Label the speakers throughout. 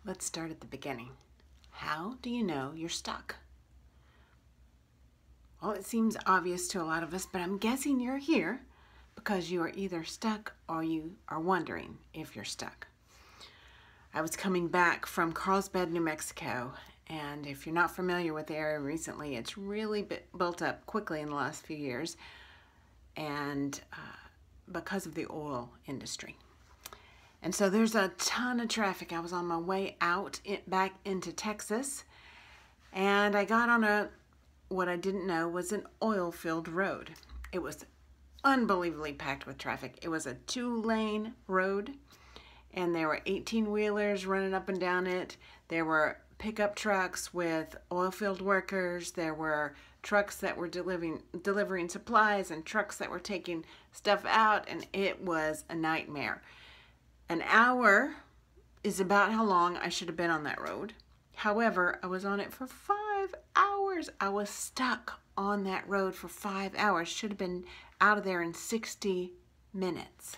Speaker 1: Let's start at the beginning. How do you know you're stuck? Well, it seems obvious to a lot of us, but I'm guessing you're here because you are either stuck or you are wondering if you're stuck. I was coming back from Carlsbad, New Mexico, and if you're not familiar with the area recently, it's really built up quickly in the last few years, and because of the oil industry. And so there's a ton of traffic. I was on my way out back into Texas, and I got on what I didn't know was an oil-filled road. It was unbelievably packed with traffic. It was a 2-lane road, and there were 18-wheelers running up and down it. There were pickup trucks with oil-filled workers. There were trucks that were delivering supplies and trucks that were taking stuff out, and it was a nightmare. An hour is about how long I should have been on that road. However, I was on it for 5 hours. I was stuck on that road for 5 hours. Should have been out of there in 60 minutes.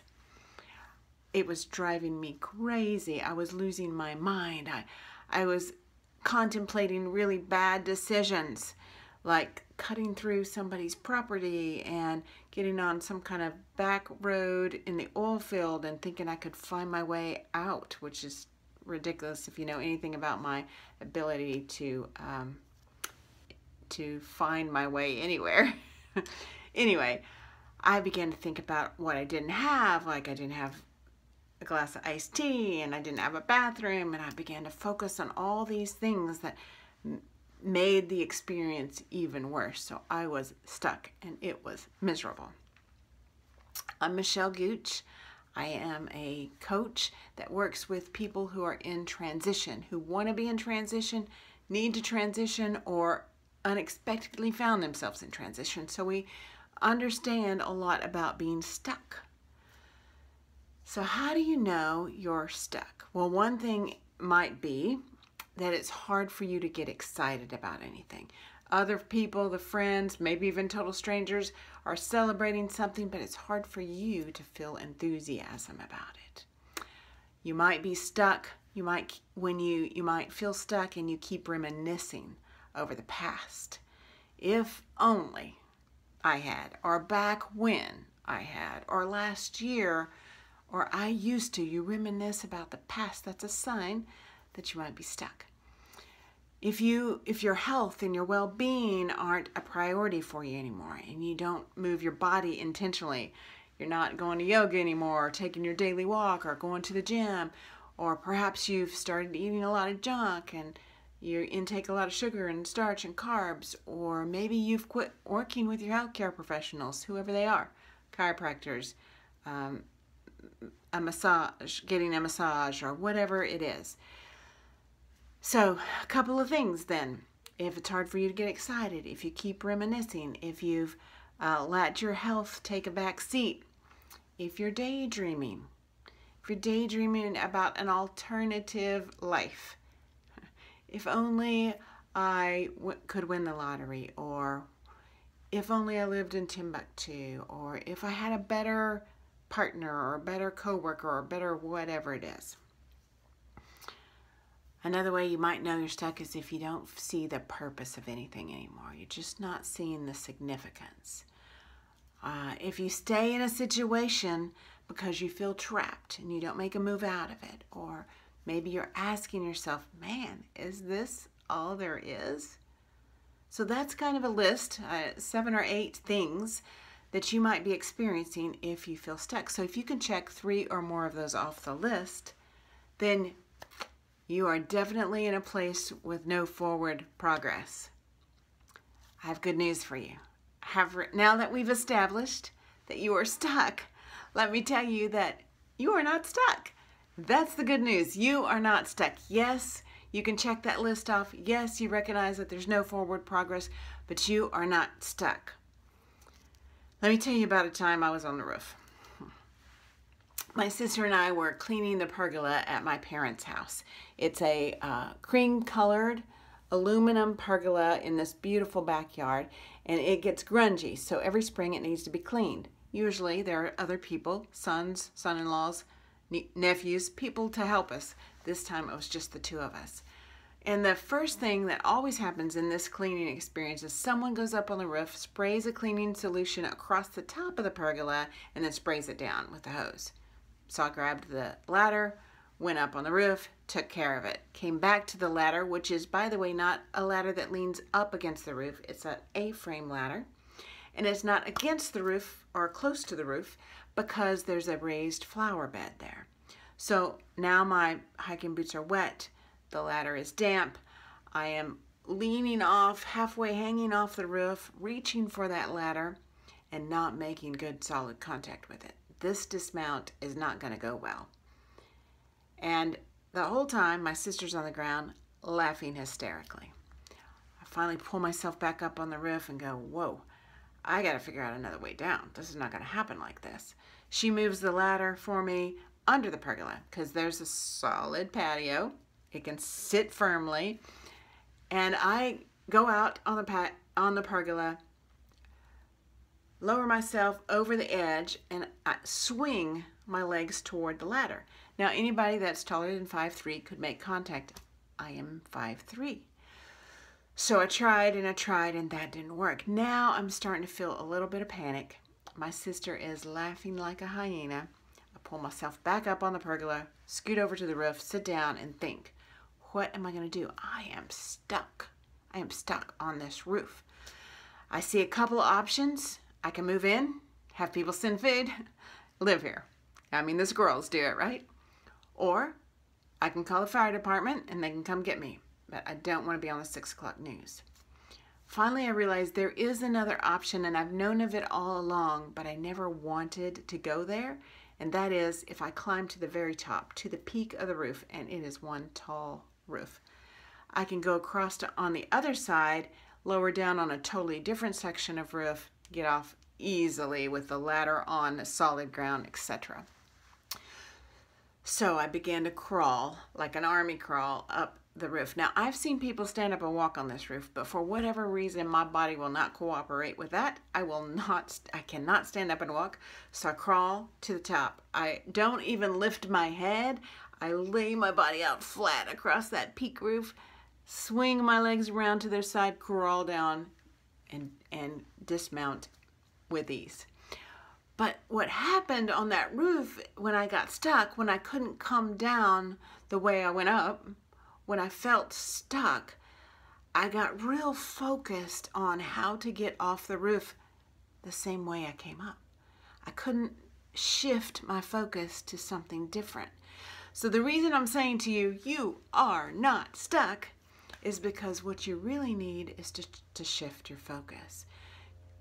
Speaker 1: It was driving me crazy. I was losing my mind. I was contemplating really bad decisions, like cutting through somebody's property and getting on some kind of back road in the oil field and thinking I could find my way out, which is ridiculous if you know anything about my ability to find my way anywhere. Anyway, I began to think about what I didn't have, like I didn't have a glass of iced tea and I didn't have a bathroom, and I began to focus on all these things that made the experience even worse. So I was stuck and it was miserable. I'm Michelle Gooch. I am a coach that works with people who are in transition, who want to be in transition, need to transition, or unexpectedly found themselves in transition. So we understand a lot about being stuck. So how do you know you're stuck? Well, one thing might be that it's hard for you to get excited about anything. Other people, the friends, maybe even total strangers are celebrating something, but it's hard for you to feel enthusiasm about it. You might be stuck. You might feel stuck and you keep reminiscing over the past. If only I had, or back when I had, or last year, or I used to. You reminisce about the past. That's a sign that you might be stuck. If your health and your well-being aren't a priority for you anymore, and you don't move your body intentionally, you're not going to yoga anymore, or taking your daily walk, or going to the gym, or perhaps you've started eating a lot of junk and you intake a lot of sugar and starch and carbs, or maybe you've quit working with your healthcare professionals, whoever they are, chiropractors, getting a massage, or whatever it is. So, a couple of things then. If it's hard for you to get excited, if you keep reminiscing, if you've let your health take a back seat, if you're daydreaming about an alternative life, if only I could win the lottery, or if only I lived in Timbuktu, or if I had a better partner, or a better coworker, or better whatever it is. Another way you might know you're stuck is if you don't see the purpose of anything anymore. You're just not seeing the significance. If you stay in a situation because you feel trapped and you don't make a move out of it, or maybe you're asking yourself, man, is this all there is? So that's kind of a list, 7 or 8 things that you might be experiencing if you feel stuck. So if you can check 3 or more of those off the list, then you are definitely in a place with no forward progress. I have good news for you. Now that we've established that you are stuck, let me tell you that you are not stuck. That's the good news. You are not stuck. Yes, you can check that list off. Yes, you recognize that there's no forward progress, but you are not stuck. Let me tell you about a time I was on the roof. My sister and I were cleaning the pergola at my parents' house. It's a cream-colored aluminum pergola in this beautiful backyard, and it gets grungy, so every spring it needs to be cleaned. Usually there are other people, sons, son-in-laws, nephews, people to help us. This time it was just the two of us. And the first thing that always happens in this cleaning experience is someone goes up on the roof, sprays a cleaning solution across the top of the pergola, and then sprays it down with the hose. So I grabbed the ladder, went up on the roof, took care of it. Came back to the ladder, which is, by the way, not a ladder that leans up against the roof. It's an A-frame ladder. And it's not against the roof or close to the roof because there's a raised flower bed there. So now my hiking boots are wet. The ladder is damp. I am leaning off, halfway hanging off the roof, reaching for that ladder and not making good solid contact with it. This dismount is not going to go well. And the whole time my sister's on the ground laughing hysterically. I finally pull myself back up on the roof and go, whoa, I got to figure out another way down. This is not going to happen like this. She moves the ladder for me under the pergola because there's a solid patio. It can sit firmly. And I go out on the pergola, lower myself over the edge, and I swing my legs toward the ladder. Now, anybody that's taller than 5'3" could make contact. I am 5'3". So I tried, and that didn't work. Now I'm starting to feel a little bit of panic. My sister is laughing like a hyena. I pull myself back up on the pergola, scoot over to the roof, sit down, and think, what am I going to do? I am stuck. I am stuck on this roof. I see a couple of options. I can move in, have people send food, live here. I mean, the squirrels do it, right? Or I can call the fire department and they can come get me. But I don't want to be on the 6 o'clock news. Finally, I realized there is another option, and I've known of it all along, but I never wanted to go there. And that is if I climb to the very top, to the peak of the roof, and it is one tall roof. I can go across to on the other side, lower down on a totally different section of roof, get off easily with the ladder on solid ground, etc. So I began to crawl, like an army crawl, up the roof. Now, I've seen people stand up and walk on this roof, but for whatever reason, my body will not cooperate with that. I cannot stand up and walk, so I crawl to the top. I don't even lift my head. I lay my body out flat across that peak roof, swing my legs around to their side, crawl down, and dismount with ease. But what happened on that roof when I got stuck, when I couldn't come down the way I went up, when I felt stuck, I got real focused on how to get off the roof the same way I came up. I couldn't shift my focus to something different. So the reason I'm saying to you, you are not stuck, is because what you really need is to shift your focus.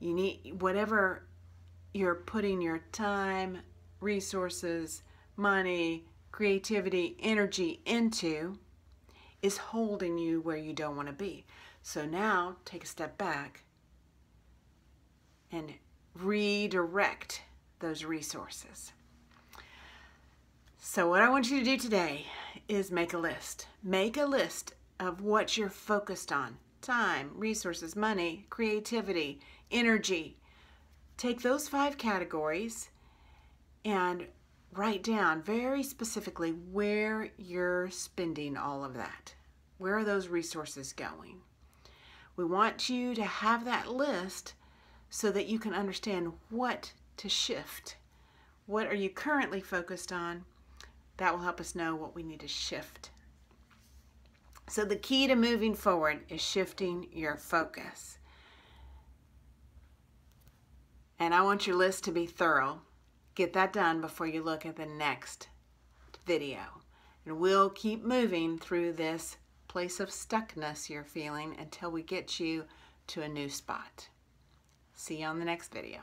Speaker 1: You need whatever you're putting your time, resources, money, creativity, energy into is holding you where you don't want to be. So now take a step back and redirect those resources. So what I want you to do today is make a list. Make a list of what you're focused on. Time, resources, money, creativity, energy. Take those 5 categories and write down very specifically where you're spending all of that. Where are those resources going? We want you to have that list so that you can understand what to shift. What are you currently focused on? That will help us know what we need to shift. So the key to moving forward is shifting your focus. And I want your list to be thorough. Get that done before you look at the next video. And we'll keep moving through this place of stuckness you're feeling until we get you to a new spot. See you on the next video.